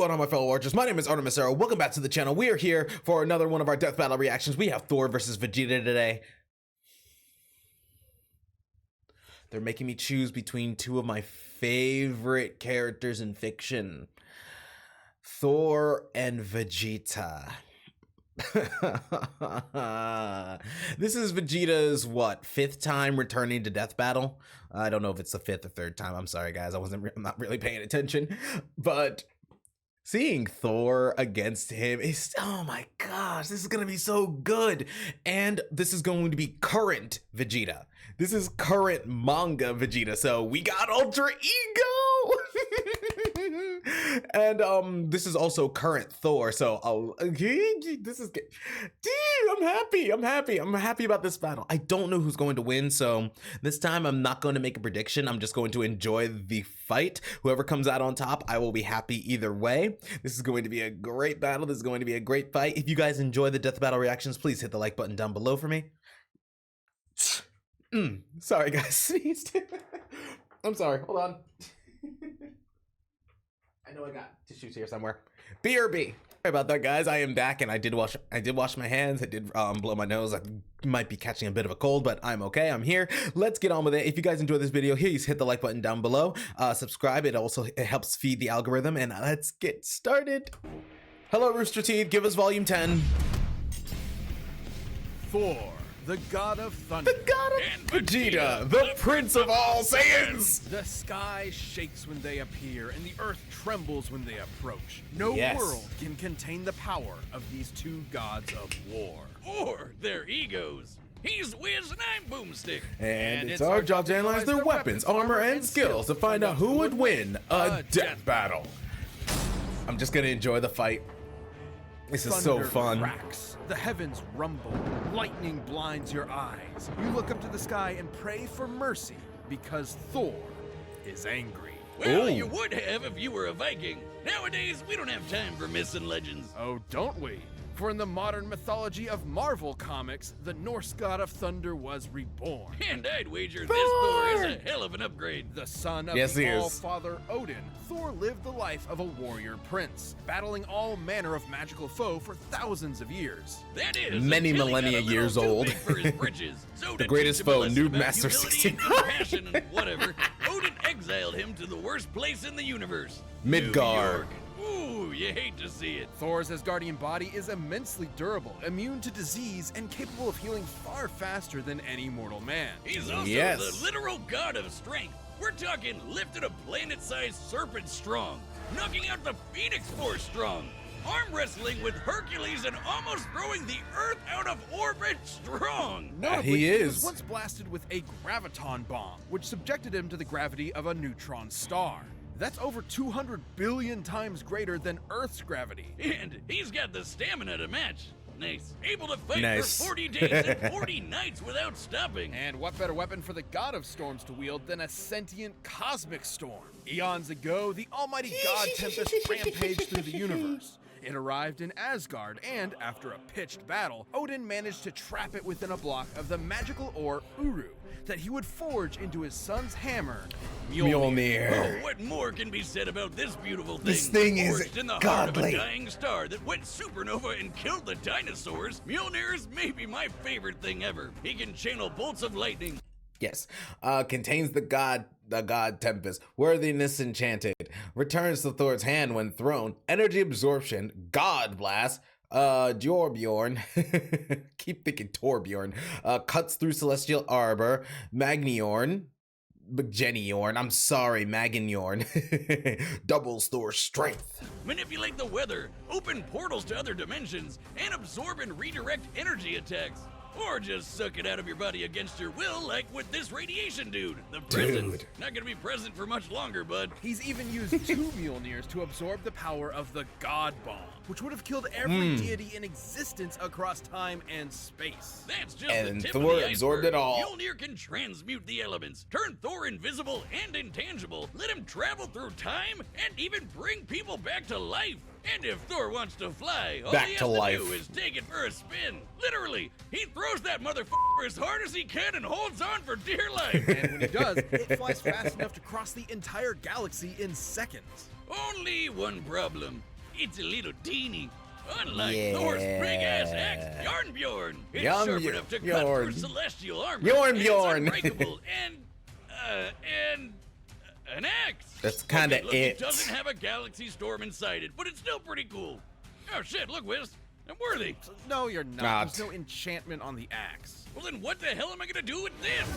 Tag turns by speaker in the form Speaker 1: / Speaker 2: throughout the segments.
Speaker 1: going on, my fellow archers? My name is Artemis Arrow. Welcome back to the channel. We are here for another one of our death battle reactions. We have Thor versus Vegeta today. They're making me choose between two of my favorite characters in fiction, Thor and Vegeta. This is Vegeta's fifth time returning to death battle. I don't know if it's the fifth or third time. I'm sorry, guys. I'm not really paying attention, but seeing Thor against him is, oh my gosh, this is gonna be so good. And this is going to be current Vegeta. This is current manga Vegeta. So we got Ultra Ego. And this is also current Thor. So this is good. Dude, I'm happy about this battle. I don't know who's going to win, so this time I'm not going to make a prediction. I'm just going to enjoy the fight. Whoever comes out on top, I will be happy either way. This is going to be a great battle. This is going to be a great fight. If you guys enjoy the death battle reactions, please hit the like button down below for me. Sorry, guys. Sneezed. I'm sorry. Hold on. I know I got tissues here somewhere. BRB. Sorry about that, guys. I am back, and I did wash my hands. I did blow my nose. I might be catching a bit of a cold, but I'm okay. I'm here. Let's get on with it. If you guys enjoyed this video, please hit the like button down below. Subscribe. It helps feed the algorithm, and let's get started. Hello, Rooster Teeth. Give us volume 10.
Speaker 2: Thor, the god of thunder.
Speaker 1: The god of Vegeta, the prince of all Saiyans.
Speaker 2: The sky shakes when they appear, and the earth trembles when they approach. No world can contain the power of these two gods of war.
Speaker 3: Or their egos. He's Wiz and I'm Boomstick.
Speaker 1: And it's our job to analyze their weapons, armor, and skills to find out who would win a death battle. I'm just gonna enjoy the fight. This is so fun.
Speaker 2: Cracks. The heavens rumble. Lightning blinds your eyes. You look up to the sky and pray for mercy because Thor is angry.
Speaker 3: Well, you would have if you were a Viking. Nowadays, we don't have time for myths and legends.
Speaker 2: Oh, don't we? For in the modern mythology of Marvel Comics, the Norse god of thunder was reborn.
Speaker 3: And I'd wager this Thor is a hell of an upgrade.
Speaker 2: The son of the All-Father Odin, Thor lived the life of a warrior prince, battling all manner of magical foe for thousands of years.
Speaker 3: That is,
Speaker 1: many millennia years old.
Speaker 3: For his bridges. So
Speaker 1: the greatest foe, Noob Master
Speaker 3: 69. Compassion and whatever, Odin exiled him to the worst place in the universe,
Speaker 1: Midgard.
Speaker 3: Ooh, you hate to see it.
Speaker 2: Thor's Asgardian body is immensely durable, immune to disease, and capable of healing far faster than any mortal man.
Speaker 3: He's also the literal god of strength. We're talking lifted a planet-sized serpent strong, knocking out the Phoenix Force strong, arm wrestling with Hercules and almost throwing the Earth out of orbit strong.
Speaker 2: Notably,
Speaker 1: he is.
Speaker 2: Was once blasted with a graviton bomb, which subjected him to the gravity of a neutron star. That's over 200 billion times greater than Earth's gravity.
Speaker 3: And he's got the stamina to match. Nice. Able to fight for 40 days and 40 nights without stopping.
Speaker 2: And what better weapon for the god of storms to wield than a sentient cosmic storm? Eons ago, the almighty god Tempest rampaged through the universe. It arrived in Asgard, and after a pitched battle, Odin managed to trap it within a block of the magical ore Uru that he would forge into his son's hammer, Mjolnir.
Speaker 3: Oh, what more can be said about this beautiful thing?
Speaker 1: This thing is
Speaker 3: in the
Speaker 1: godly.
Speaker 3: Heart of a dying star that went supernova and killed the dinosaurs. Mjolnir is maybe my favorite thing ever. He can channel bolts of lightning.
Speaker 1: Yes. Contains the god Tempest. Worthiness enchanted. Returns to Thor's hand when thrown. Energy absorption. God blast. Jorbjorn. Keep thinking Torbjorn. Cuts through celestial arbor. Magniorn. Geniorn. I'm sorry, Magniorn. Doubles Thor's strength.
Speaker 3: Manipulate the weather. Open portals to other dimensions. And absorb and redirect energy attacks. Or just suck it out of your body against your will, like with this radiation dude. The present. Not gonna be present for much longer, bud.
Speaker 2: He's even used 2 Mjolnirs to absorb the power of the God Bomb, which would have killed every deity in existence across time and space.
Speaker 3: That's just the tip
Speaker 1: Thor
Speaker 3: of the iceberg.
Speaker 1: absorbed it all.
Speaker 3: Mjolnir can transmute the elements, turn Thor invisible and intangible, let him travel through time, and even bring people back to life. And if Thor wants to fly, all he has to do is take it for a spin. Literally, he throws that motherfucker as hard as he can and holds on for dear life.
Speaker 2: And when he does, it flies fast enough to cross the entire galaxy in seconds.
Speaker 3: Only one problem. it's a little teeny. Unlike Thor's big-ass axe, Yarnbjorn. It's sharp enough to cut through celestial armor.
Speaker 1: Yarnbjorn.
Speaker 3: It's unbreakable and an axe.
Speaker 1: That's kind of
Speaker 3: look,
Speaker 1: it.
Speaker 3: It doesn't have a galaxy storm inside it, but it's still pretty cool. Oh shit, look, Wiz. I'm worthy.
Speaker 2: No, you're not. There's no enchantment on the axe.
Speaker 3: Well, then what the hell am I gonna do with this?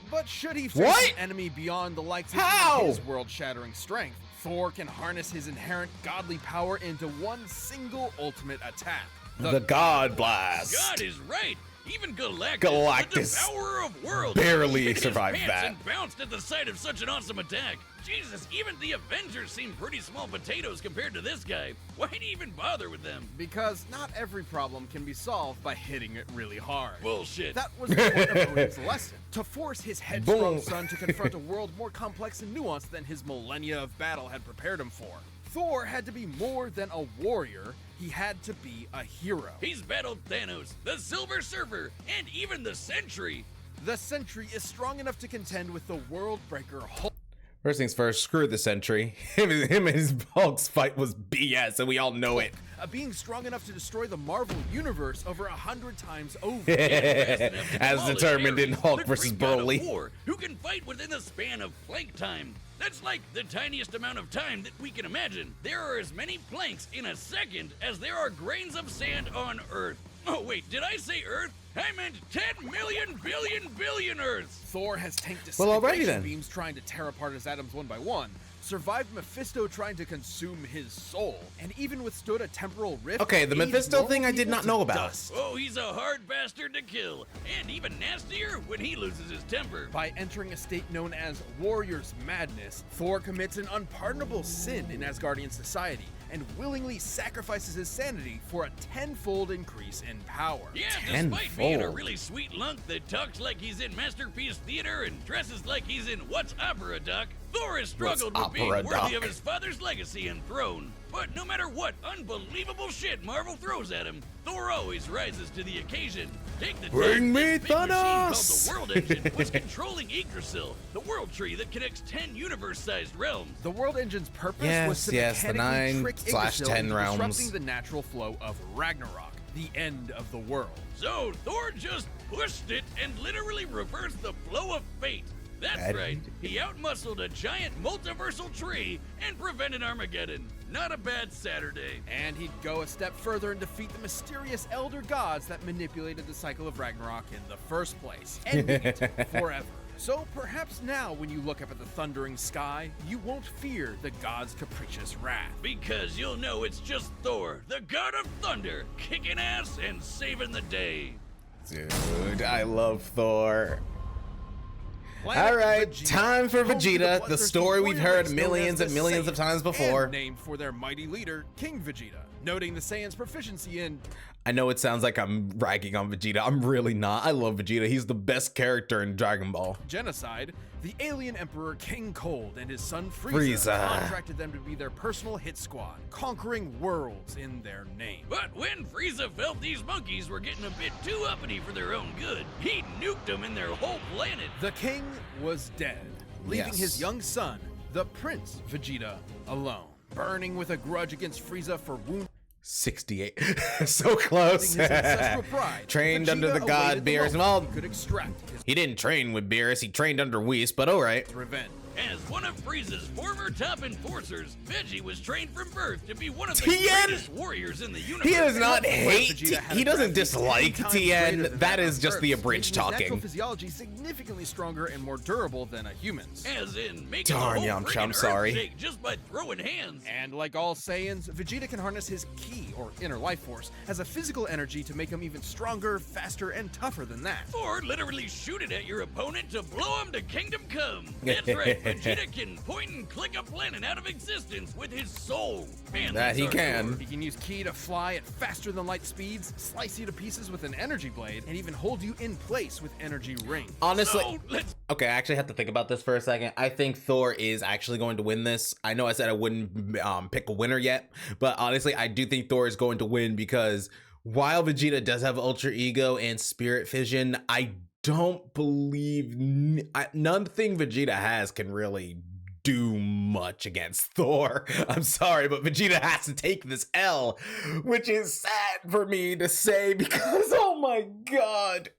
Speaker 2: But should he face an enemy beyond the likes of his world-shattering strength, Thor can harness his inherent godly power into one single ultimate attack.
Speaker 1: The God Blast.
Speaker 3: God is right. Even Galactus,
Speaker 1: Galactus
Speaker 3: the devourer of worlds,
Speaker 1: barely survived that.
Speaker 3: And bounced at the sight of such an awesome attack. Jesus, even the Avengers seem pretty small potatoes compared to this guy. Why'd he even bother with them?
Speaker 2: Because not every problem can be solved by hitting it really hard.
Speaker 3: Bullshit.
Speaker 2: That was the point of Odin's lesson. To force his headstrong son to confront a world more complex and nuanced than his millennia of battle had prepared him for. Thor had to be more than a warrior. He had to be a hero.
Speaker 3: He's battled Thanos, the Silver Surfer, and even the Sentry.
Speaker 2: The Sentry is strong enough to contend with the World Breaker Hulk.
Speaker 1: First things first, screw the Sentry. Him and his Hulk's fight was BS, and we all know it.
Speaker 2: Being strong enough to destroy the Marvel Universe over 100 times over.
Speaker 1: As determined in Hulk vs. Broly.
Speaker 3: Who can fight within the span of plank time. That's like the tiniest amount of time that we can imagine. There are as many planks in a second as there are grains of sand on Earth. Oh wait, did I say Earth? I meant 10 million billion Earths.
Speaker 2: Thor has tanked disintegration beams trying to tear apart his atoms one by one, survived Mephisto trying to consume his soul, and even withstood a temporal rift.
Speaker 1: Okay, the Mephisto thing I did not know about.
Speaker 2: Dust.
Speaker 3: Oh, he's a hard bastard to kill, and even nastier when he loses his temper.
Speaker 2: By entering a state known as Warrior's Madness, Thor commits an unpardonable sin in Asgardian society and willingly sacrifices his sanity for a tenfold increase in power.
Speaker 3: Yeah, despite being a really sweet lunk that talks like he's in Masterpiece Theater and dresses like he's in What's Opera, Doc, Thor has struggled with being worthy of his father's legacy and throne. But no matter what unbelievable shit Marvel throws at him, Thor always rises to the occasion. Take the
Speaker 1: Bring me
Speaker 3: Thanos! The World Engine was controlling Yggdrasil, the world tree that connects 10 universe-sized realms.
Speaker 2: The World Engine's purpose was to mechanically trick Yggdrasil into disrupting the natural flow of Ragnarok, the end of the world.
Speaker 3: So Thor just pushed it and literally reversed the flow of fate. That's right, he outmuscled a giant multiversal tree and prevented Armageddon. Not a bad Saturday.
Speaker 2: And he'd go a step further and defeat the mysterious elder gods that manipulated the cycle of Ragnarok in the first place, ending it forever. So perhaps now when you look up at the thundering sky, you won't fear the god's capricious wrath.
Speaker 3: Because you'll know it's just Thor, the god of thunder, kicking ass and saving the day.
Speaker 1: Dude, I love Thor. Alright, time for Vegeta, the story we've heard millions and millions of times before.
Speaker 2: Named for their mighty leader, King Vegeta, noting the Saiyans' proficiency in...
Speaker 1: I know it sounds like I'm ragging on Vegeta. I'm really not. I love Vegeta. He's the best character in Dragon Ball.
Speaker 2: Genocide. The alien emperor King Cold and his son Frieza contracted them to be their personal hit squad, conquering worlds in their name.
Speaker 3: But when Frieza felt these monkeys were getting a bit too uppity for their own good, he nuked them in their whole planet.
Speaker 2: The king was dead, leaving his young son, the Prince Vegeta, alone, burning with a grudge against Frieza for wounding
Speaker 1: 68. So close. Trained under the god Beerus. Well, he didn't train with Beerus. He trained under Whis, but all right.
Speaker 2: Revenge.
Speaker 3: As one of Frieza's former top enforcers, Veggie was trained from birth to be one of the greatest warriors in the universe.
Speaker 1: He does not hate. He doesn't dislike Tien. That is just the abridged talking.
Speaker 2: Natural physiology significantly stronger and more durable than a human's.
Speaker 3: As in making the whole
Speaker 1: I'm sorry.
Speaker 3: shake just by throwing hands.
Speaker 2: And like all Saiyans, Vegeta can harness his ki, or inner life force, as a physical energy to make him even stronger, faster, and tougher than that.
Speaker 3: Or literally shoot it at your opponent to blow him to kingdom come. That's right. Vegeta can point and click a planet out of existence with his soul. Man,
Speaker 1: that he can.
Speaker 2: He can use ki to fly at faster than light speeds, slice you to pieces with an energy blade, and even hold you in place with energy rings.
Speaker 1: Honestly, okay, I actually have to think about this for a second. I think Thor is actually going to win this. I know I said I wouldn't pick a winner yet, but honestly, I do think Thor is going to win because while Vegeta does have Ultra Ego and Spirit Fission, I don't believe nothing Vegeta has can really do much against Thor. I'm sorry, but Vegeta has to take this L, which is sad for me to say because, oh my god,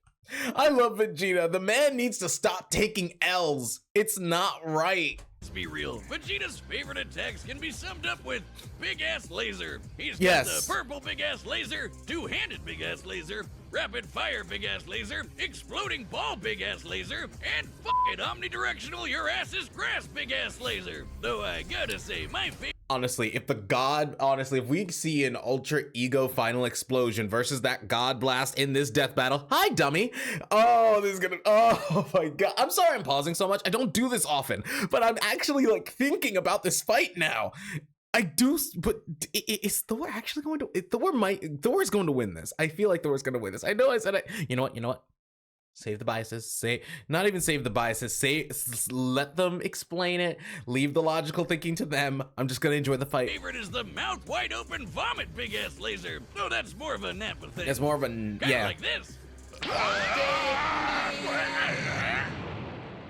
Speaker 1: I love Vegeta. The man needs to stop taking L's. It's not right.
Speaker 3: Let's be real. Vegeta's favorite attacks can be summed up with big ass laser. He's got the purple big ass laser, two-handed big ass laser, rapid fire big ass laser, exploding ball big ass laser, and fucking omnidirectional your ass is grass big ass laser. Though I gotta say, my favorite.
Speaker 1: Honestly, if we see an Ultra Ego final explosion versus that God Blast in this death battle, hi dummy. Oh, this is gonna, oh my god. I'm sorry I'm pausing so much. I don't do this often, but I'm actually like thinking about this fight now. I do, but is Thor actually going to, Thor's going to win this. I feel like Thor's going to win this. I know I said it. You know what? Save the biases. Not even save the biases. Let them explain it. Leave the logical thinking to them. I'm just gonna enjoy the fight.
Speaker 3: Favorite is the mouth wide open vomit big ass laser. No, that's more of a Nappa thing.
Speaker 1: It's more of a
Speaker 3: Kinda like this.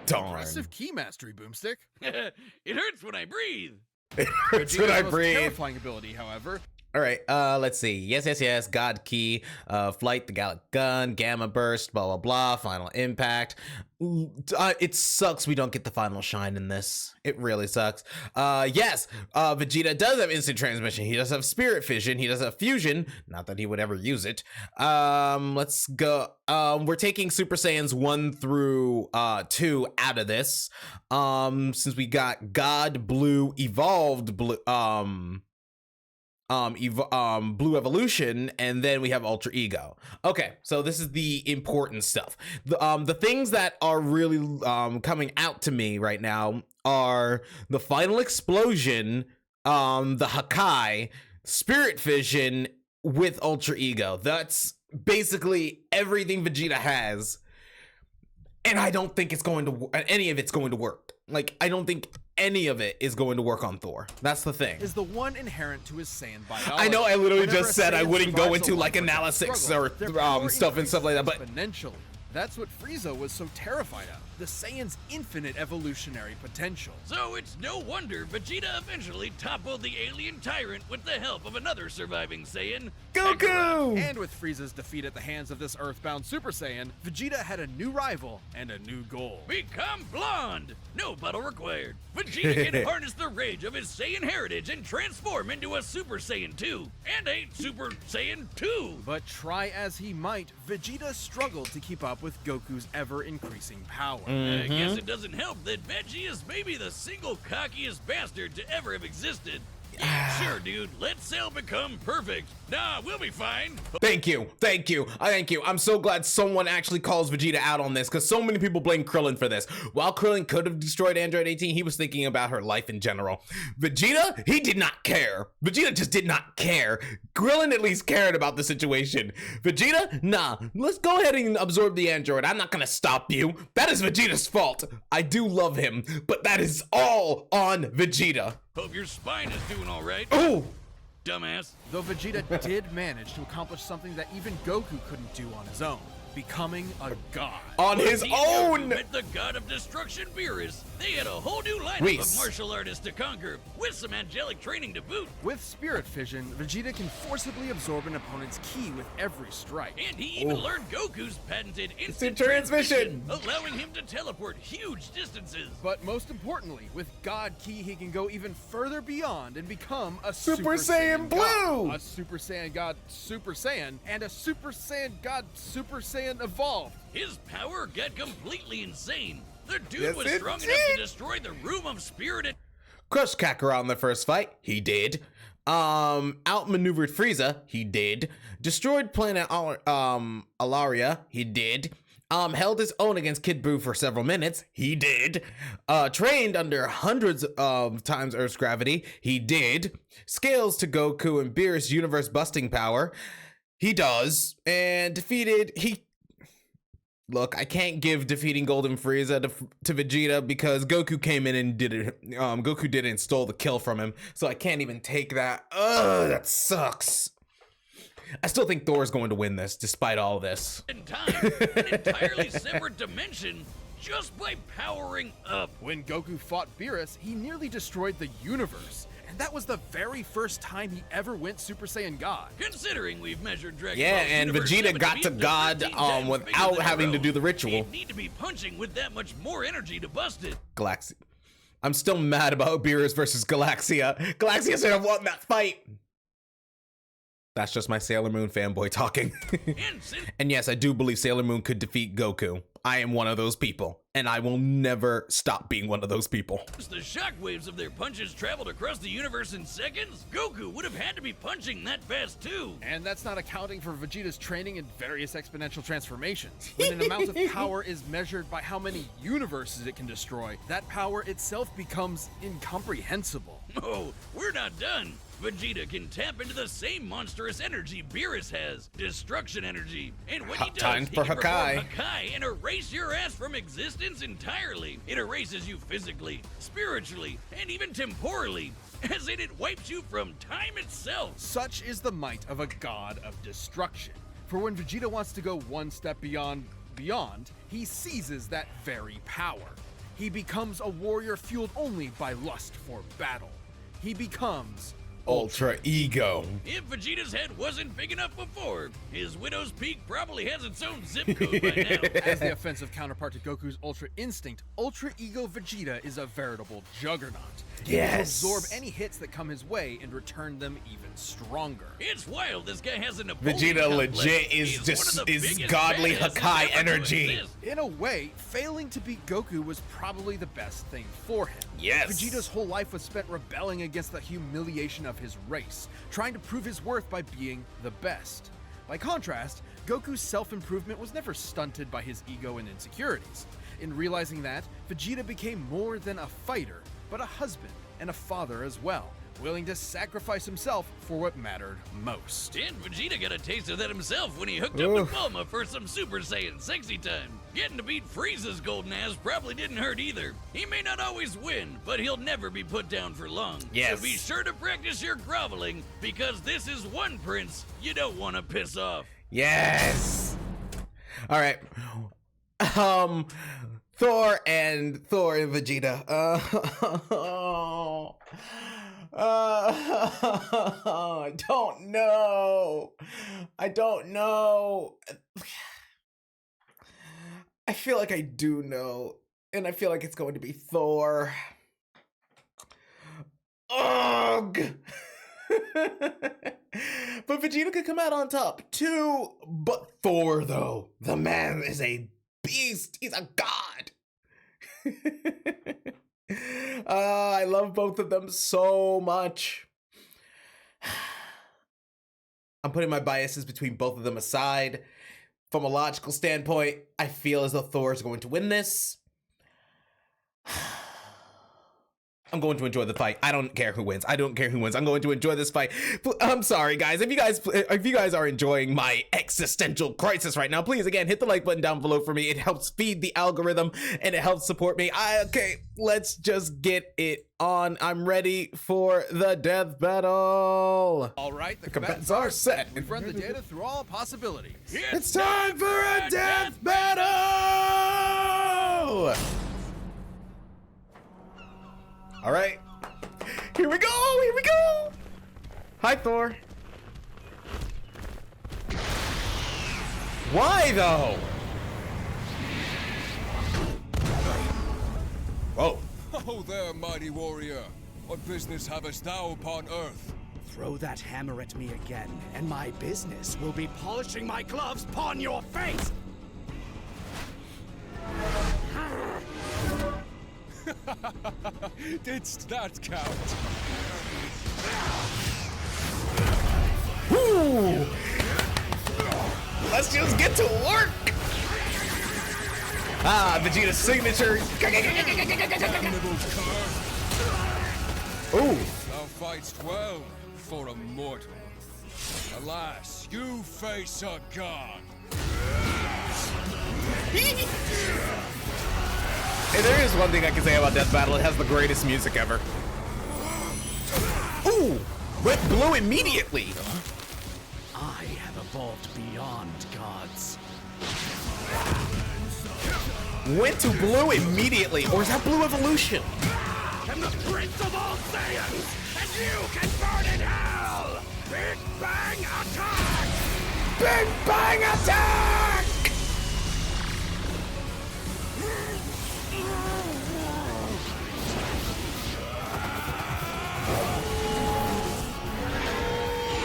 Speaker 1: Darn.
Speaker 2: Impressive key mastery, Boomstick.
Speaker 3: It hurts when I breathe.
Speaker 1: It hurts when I breathe.
Speaker 2: Terrifying ability, however.
Speaker 1: All right, let's see. Yes, God Key, Flight, the Gallic Gun, Gamma Burst, blah, blah, blah, Final Impact. It sucks we don't get the final shine in this. It really sucks. Vegeta does have instant transmission. He does have Spirit Fission. He does have Fusion. Not that he would ever use it. Let's go. We're taking Super Saiyans 1 through 2 out of this. Since we got God Blue, Evolved Blue, Blue Evolution, and then we have Ultra Ego. Okay, so this is the important stuff. The things that are really coming out to me right now are the final explosion, the Hakai, Spirit Fission with Ultra Ego. That's basically everything Vegeta has, and I don't think any of it's going to work. Like, I don't think any of it is going to work on Thor. That's the thing.
Speaker 2: Is the one inherent to his Saiyan biology.
Speaker 1: I know I literally just said I wouldn't go into like analysis or stuff and stuff like that, but
Speaker 2: exponentially. That's what Frieza was so terrified of. The Saiyan's infinite evolutionary potential.
Speaker 3: So it's no wonder Vegeta eventually toppled the alien tyrant with the help of another surviving Saiyan,
Speaker 1: Goku!
Speaker 2: And with Frieza's defeat at the hands of this earthbound Super Saiyan, Vegeta had a new rival and a new goal.
Speaker 3: Become blonde! No battle required. Vegeta can harness the rage of his Saiyan heritage and transform into a Super Saiyan 2 and a Super Saiyan 2.
Speaker 2: But try as he might, Vegeta struggled to keep up with Goku's ever-increasing power.
Speaker 3: I guess it doesn't help that Veggie is maybe the single cockiest bastard to ever have existed. Yeah, sure, dude. Let Cell become perfect. Nah, we'll be fine.
Speaker 1: Thank you. I'm so glad someone actually calls Vegeta out on this, because so many people blame Krillin for this. While Krillin could have destroyed Android 18, he was thinking about her life in general. Vegeta, he did not care. Vegeta just did not care. Krillin at least cared about the situation. Vegeta, nah, let's go ahead and absorb the android. I'm not gonna stop you. That is Vegeta's fault. I do love him, but that is all on Vegeta.
Speaker 3: Hope your spine is doing all right.
Speaker 1: Oh!
Speaker 3: Dumbass.
Speaker 2: Though Vegeta did manage to accomplish something that even Goku couldn't do on his own. Becoming a god.
Speaker 1: On his own!
Speaker 3: Met the god of destruction, Beerus. They had a whole new lineup of martial artists to conquer, with some angelic training to boot.
Speaker 2: With Spirit Fission, Vegeta can forcibly absorb an opponent's ki with every strike.
Speaker 3: And he even learned Goku's patented instant
Speaker 1: transmission,
Speaker 3: allowing him to teleport huge distances.
Speaker 2: But most importantly, with God Ki, he can go even further beyond and become a
Speaker 1: Super Saiyan Blue!
Speaker 2: A Super Saiyan God Super Saiyan, and a Super Saiyan God Super Saiyan Evolved.
Speaker 3: His power got completely insane. The dude was strong enough to destroy the Room of Spirit and
Speaker 1: crushed Kakarot in the first fight. He did. Outmaneuvered Frieza. He did. Destroyed planet Alaria. He did. Held his own against Kid Buu for several minutes. He did. Trained under hundreds of times Earth's gravity. He did. Scales to Goku and Beerus' universe-busting power. He does. And defeated... Look, I can't give defeating Golden Frieza to Vegeta because Goku came in and did it. Goku did it and stole the kill from him, so I can't even take that. Ugh, that sucks. I still think Thor's going to win this, despite all this.
Speaker 3: In time, an entirely separate dimension. just by powering up.
Speaker 2: When Goku fought Beerus, he nearly destroyed the universe. And that was the very first time he ever went Super Saiyan God.
Speaker 3: Considering we've measured Dragon
Speaker 1: Yeah,
Speaker 3: Ball's
Speaker 1: and
Speaker 3: universe
Speaker 1: Vegeta got to
Speaker 3: 17
Speaker 1: God
Speaker 3: 13 times bigger
Speaker 1: without
Speaker 3: than
Speaker 1: having to
Speaker 3: Earth,
Speaker 1: do the ritual.
Speaker 3: he'd need to be punching with that much more energy to bust it.
Speaker 1: Galaxia. I'm still mad about Beerus versus Galaxia. Galaxia should have won that fight. That's just my Sailor Moon fanboy talking. And yes, I do believe Sailor Moon could defeat Goku. I am one of those people, and I will never stop being one of those people.
Speaker 3: The shockwaves of their punches traveled across the universe in seconds. Goku would have had to be punching that fast too.
Speaker 2: And that's not accounting for Vegeta's training in various exponential transformations. When an amount of power is measured by how many universes it can destroy, that power itself becomes incomprehensible.
Speaker 3: Oh, we're not done. Vegeta can tap into the same monstrous energy Beerus has, destruction energy. And when he does,
Speaker 1: Time
Speaker 3: he
Speaker 1: for
Speaker 3: can perform
Speaker 1: Hakai.
Speaker 3: Hakai and erase your ass from existence entirely. It erases you physically, spiritually, and even temporally, as in it wipes you from time itself.
Speaker 2: Such is the might of a god of destruction. For when Vegeta wants to go one step beyond, he seizes that very power. He becomes a warrior fueled only by lust for battle. He becomes
Speaker 1: Ultra Ego.
Speaker 3: If Vegeta's head wasn't big enough before, his Widow's Peak probably has its own zip code by now.
Speaker 2: As the offensive counterpart to Goku's Ultra Instinct, Ultra Ego Vegeta is a veritable juggernaut. He can absorb any hits that come his way and return them even stronger.
Speaker 3: It's wild this guy has an Napoleon
Speaker 1: Vegeta
Speaker 3: complex.
Speaker 1: legit is
Speaker 3: He's
Speaker 1: just
Speaker 3: one of the
Speaker 1: is
Speaker 3: biggest
Speaker 1: godly
Speaker 3: badasses
Speaker 1: Hakai
Speaker 3: ever to
Speaker 1: energy.
Speaker 3: exist.
Speaker 2: In a way, failing to beat Goku was probably the best thing for him.
Speaker 1: Yes.
Speaker 2: Vegeta's whole life was spent rebelling against the humiliation of his race, trying to prove his worth by being the best. By contrast, Goku's self-improvement was never stunted by his ego and insecurities. In realizing that, Vegeta became more than a fighter, but a husband and a father as well, willing to sacrifice himself for what mattered most.
Speaker 3: And Vegeta got a taste of that himself when he hooked up with Bulma for some Super Saiyan sexy time. Getting to beat Frieza's golden ass probably didn't hurt either. He may not always win, but he'll never be put down for long.
Speaker 1: Yes.
Speaker 3: So be sure to practice your groveling, because this is one prince you don't want to piss off.
Speaker 1: Yes. All right. Thor and Vegeta. I don't know. I feel like I do know, and I feel like it's going to be Thor. Ugh. But Vegeta could come out on top too. But Thor, though, the man is a beast. He's a god. I love both of them so much. I'm putting my biases between both of them aside. From a logical standpoint, I feel as though Thor is going to win this. I'm going to enjoy the fight. I don't care who wins. I'm going to enjoy this fight. I'm sorry, guys. If you guys are enjoying my existential crisis right now, please, again, hit the like button down below for me. It helps feed the algorithm, and it helps support me. Okay, let's just get it on. I'm ready for the death battle.
Speaker 2: All right, the
Speaker 1: combatants are set.
Speaker 2: We've run the data through all possibilities.
Speaker 1: It's time for a death battle! All right, here we go. Hi, Thor. Why, though? Whoa.
Speaker 4: Oh there, mighty warrior. What business havest thou upon earth?
Speaker 5: Throw that hammer at me again, and my business will be polishing my gloves upon your face!
Speaker 4: Didst that count?
Speaker 1: Woo! Let's just get to work. Vegeta's signature.
Speaker 4: Damnable cur!
Speaker 1: Ooh.
Speaker 4: Thou fightst well for a mortal. Alas, you face a god.
Speaker 1: Hey, there is one thing I can say about Death Battle. It has the greatest music ever. Ooh! Went blue immediately.
Speaker 5: I have evolved beyond gods.
Speaker 1: Went to blue immediately, or is that blue evolution?
Speaker 5: I'm the Prince of all Saiyans, and you can burn in hell! Big Bang Attack! Big Bang Attack!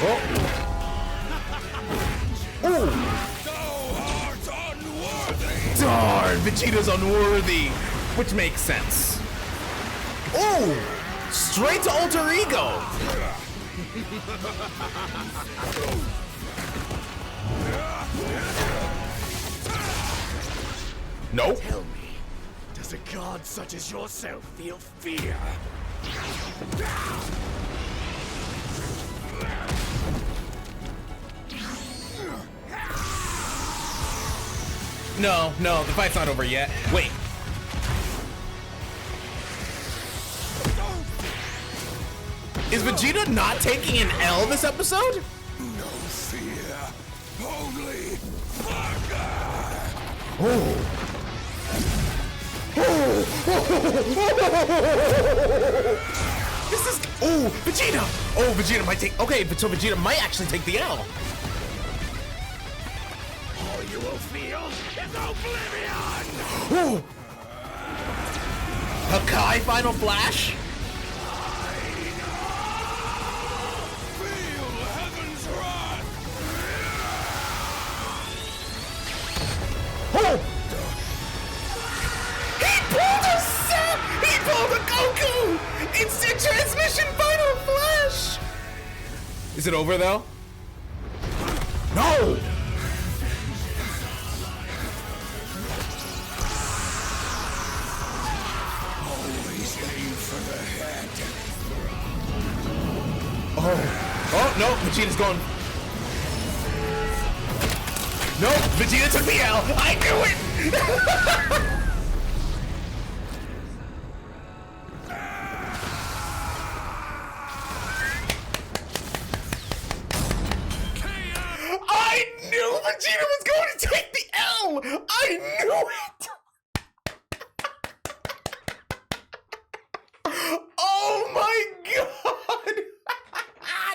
Speaker 1: Oh. Ooh.
Speaker 4: Thou art unworthy!
Speaker 1: Darn, Vegeta's unworthy, which makes sense. Oh, straight to alter ego. Nope.
Speaker 5: Tell me, does a god such as yourself feel fear?
Speaker 1: No, the fight's not over yet. Wait. Is Vegeta not taking an L this episode?
Speaker 4: No fear, only fire!
Speaker 1: Oh. This is. Oh, Vegeta! Oh, Vegeta might take. Okay, so Vegeta might actually take the L.
Speaker 5: All you will feel is oblivion!
Speaker 1: Oh! Hakai Final Flash?
Speaker 4: Feel heaven's wrath!
Speaker 1: Oh! He pulled a Cell! He pulled a Goku! Instant Transmission Final Flash! Is it over though? No!
Speaker 4: Always aim for the head.
Speaker 1: Oh no, Vegeta's going. No, Vegeta took the L. I knew it! I knew Vegeta was going to take the L! I knew it! Oh my god!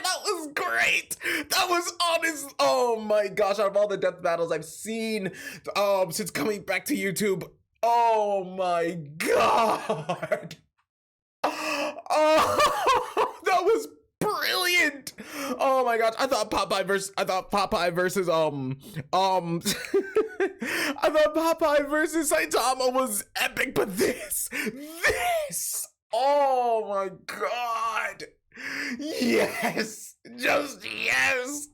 Speaker 1: That was great! That was honest. Oh my gosh, out of all the death battles I've seen since coming back to YouTube, oh my god! Oh, that was brilliant! Oh my gosh, I thought Popeye versus I thought Popeye versus Saitama was epic, but this, oh my god! Yes! Just yes!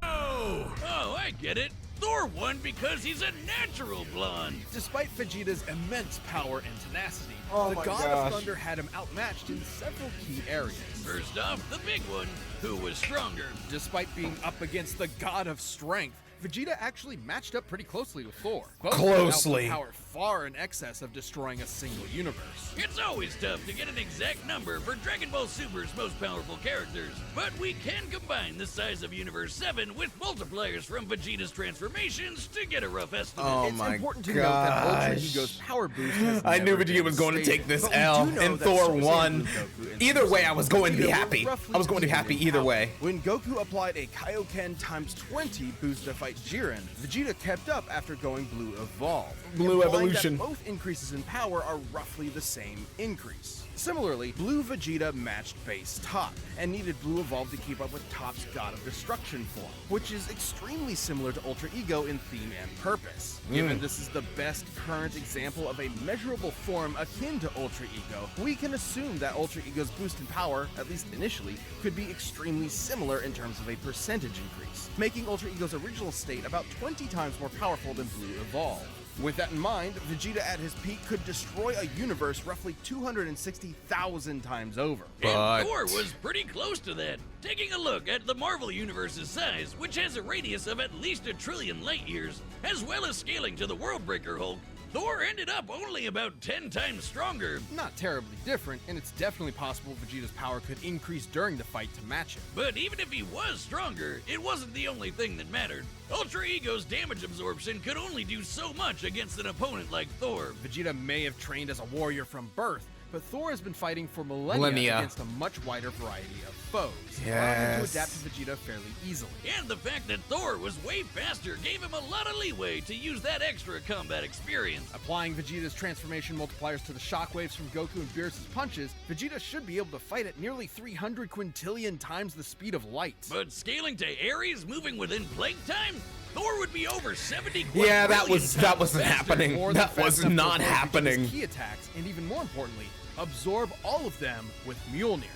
Speaker 3: Oh, I get it. Thor won because he's a natural blonde.
Speaker 2: Despite Vegeta's immense power and tenacity,
Speaker 1: Oh
Speaker 2: the
Speaker 1: my
Speaker 2: God
Speaker 1: gosh.
Speaker 2: of Thunder had him outmatched in several key areas.
Speaker 3: First off, the big one, who was stronger.
Speaker 2: Despite being up against the God of Strength, Vegeta actually matched up pretty closely with Thor. Both
Speaker 1: Closely.
Speaker 2: had power far in excess of destroying a single universe.
Speaker 3: It's always tough to get an exact number for Dragon Ball Super's most powerful characters, but we can combine the size of Universe 7 with multipliers from Vegeta's transformations to get a rough estimate.
Speaker 1: Oh
Speaker 2: It's
Speaker 1: my
Speaker 2: important to note that Ultra
Speaker 1: gosh.
Speaker 2: Ego's power boost has
Speaker 1: I knew
Speaker 2: never
Speaker 1: Vegeta
Speaker 2: been
Speaker 1: was going to
Speaker 2: stated,
Speaker 1: take this
Speaker 2: but we
Speaker 1: L,
Speaker 2: do know
Speaker 1: and
Speaker 2: that
Speaker 1: Thor
Speaker 2: Super Saiyan
Speaker 1: won.
Speaker 2: Blue Goku and
Speaker 1: Either
Speaker 2: Super
Speaker 1: way,
Speaker 2: Saiyan
Speaker 1: I was going to be
Speaker 2: Vegeta were
Speaker 1: happy.
Speaker 2: roughly
Speaker 1: I was going to be
Speaker 2: equal in
Speaker 1: happy either
Speaker 2: power.
Speaker 1: way.
Speaker 2: When Goku applied a Kaioken times 20 boost to fight Jiren, Vegeta kept up after going Blue Evolve.
Speaker 1: Blue
Speaker 2: implying
Speaker 1: Evolution.
Speaker 2: That both increases in power are roughly the same increase. Similarly, Blue Vegeta matched base Top, and needed Blue Evolve to keep up with Top's God of Destruction form, which is extremely similar to Ultra Ego in theme and purpose. Given this is the best current example of a measurable form akin to Ultra Ego, we can assume that Ultra Ego's boost in power, at least initially, could be extremely similar in terms of a percentage increase, making Ultra Ego's original state about 20 times more powerful than Blue Evolve. With that in mind, Vegeta at his peak could destroy a universe roughly 260,000 times over.
Speaker 1: But-
Speaker 3: And Thor was pretty close to that. Taking a look at the Marvel Universe's size, which has a radius of at least 1 trillion light years, as well as scaling to the Worldbreaker Hulk, Thor ended up only about 10 times stronger.
Speaker 2: Not terribly different, and it's definitely possible Vegeta's power could increase during the fight to match it.
Speaker 3: But even if he was stronger, it wasn't the only thing that mattered. Ultra Ego's damage absorption could only do so much against an opponent like Thor.
Speaker 2: Vegeta may have trained as a warrior from birth, but Thor has been fighting for millennia against a much wider variety of foes, allowing him to adapt to Vegeta fairly easily.
Speaker 3: And the fact that Thor was way faster gave him a lot of leeway to use that extra combat experience.
Speaker 2: Applying Vegeta's transformation multipliers to the shockwaves from Goku and Beerus' punches, Vegeta should be able to fight at nearly 300 quintillion times the speed of light.
Speaker 3: But scaling to Ares moving within plague time? Thor would be over 70
Speaker 1: Yeah, that wasn't happening. That was not happening.
Speaker 2: Key attacks, and even more importantly, absorb all of them with Mjolnir.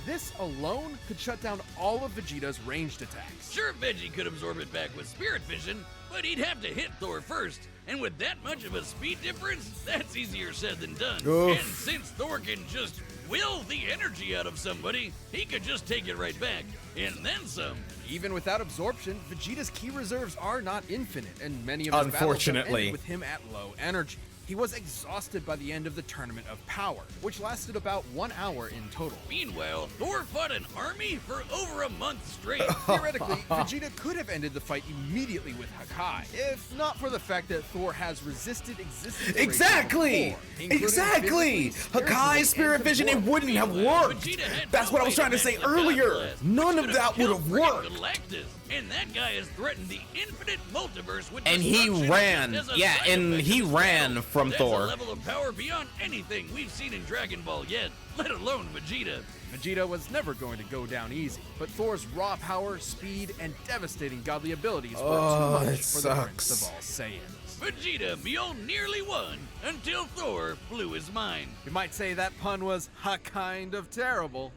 Speaker 2: This alone could shut down all of Vegeta's ranged attacks.
Speaker 3: Sure, Veggie could absorb it back with Spirit Vision, but he'd have to hit Thor first. And with that much of a speed difference, that's easier said than done.
Speaker 1: Oof.
Speaker 3: And since Thor can just will the energy out of somebody, he could just take it right back. And then some.
Speaker 2: Even without absorption, Vegeta's ki reserves are not infinite, and many of his
Speaker 1: Unfortunately.
Speaker 2: battles have ended with him at low energy. He was exhausted by the end of the Tournament of Power, which lasted about 1 hour in total.
Speaker 3: Meanwhile, Thor fought an army for over a month straight.
Speaker 2: Theoretically, Vegeta could have ended the fight immediately with Hakai, if not for the fact that Thor has resisted existence.
Speaker 1: Exactly! Exactly! Hakai's Spirit Vision, it wouldn't have worked! That's what I was trying to say earlier! None of that would have worked!
Speaker 3: Galactus. And that guy has threatened the infinite multiverse with
Speaker 1: And he
Speaker 3: destruction
Speaker 1: ran.
Speaker 3: as a
Speaker 1: Yeah,
Speaker 3: side
Speaker 1: and
Speaker 3: effect
Speaker 1: he
Speaker 3: of his
Speaker 1: ran
Speaker 3: battle.
Speaker 1: from
Speaker 3: That's
Speaker 1: Thor.
Speaker 3: a level of power beyond anything we've seen in Dragon Ball yet, let alone Vegeta.
Speaker 2: Vegeta was never going to go down easy, but Thor's raw power, speed, and devastating godly abilities were too much
Speaker 1: it
Speaker 2: for the Prince
Speaker 1: sucks.
Speaker 2: of all Saiyans.
Speaker 3: Vegeta Mjolnir nearly won until Thor blew his mind.
Speaker 2: You might say that pun was kind of terrible.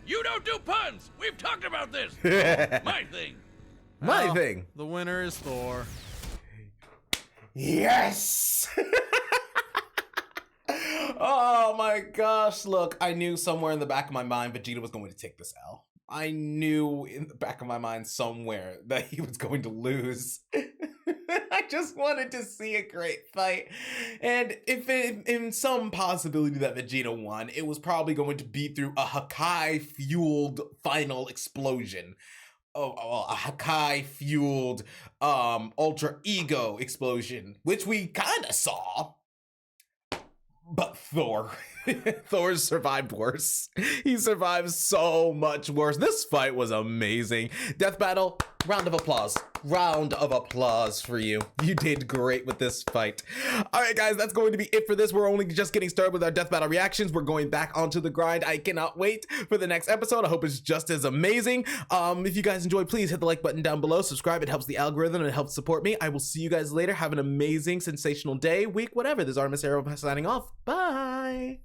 Speaker 3: You don't do puns! We've talked about this! My thing.
Speaker 1: My
Speaker 2: Well,
Speaker 1: thing.
Speaker 2: The winner is Thor.
Speaker 1: Yes! Oh my gosh, look, I knew somewhere in the back of my mind Vegeta was going to take this L. I knew in the back of my mind somewhere that he was going to lose. I just wanted to see a great fight. And if in some possibility that Vegeta won, it was probably going to be through a Hakai-fueled final explosion. A Hakai-fueled Ultra Ego explosion, which we kind of saw. But Thor. Thor survived worse. He survived so much worse. This fight was amazing. Death battle, round of applause. Round of applause for you. You did great with this fight. All right, guys, that's going to be it for this. We're only just getting started with our death battle reactions. We're going back onto the grind. I cannot wait for the next episode. I hope it's just as amazing. If you guys enjoyed, please hit the like button down below. Subscribe. It helps the algorithm and it helps support me. I will see you guys later. Have an amazing, sensational day, week, whatever. This is Artemis Arrow signing off. Bye.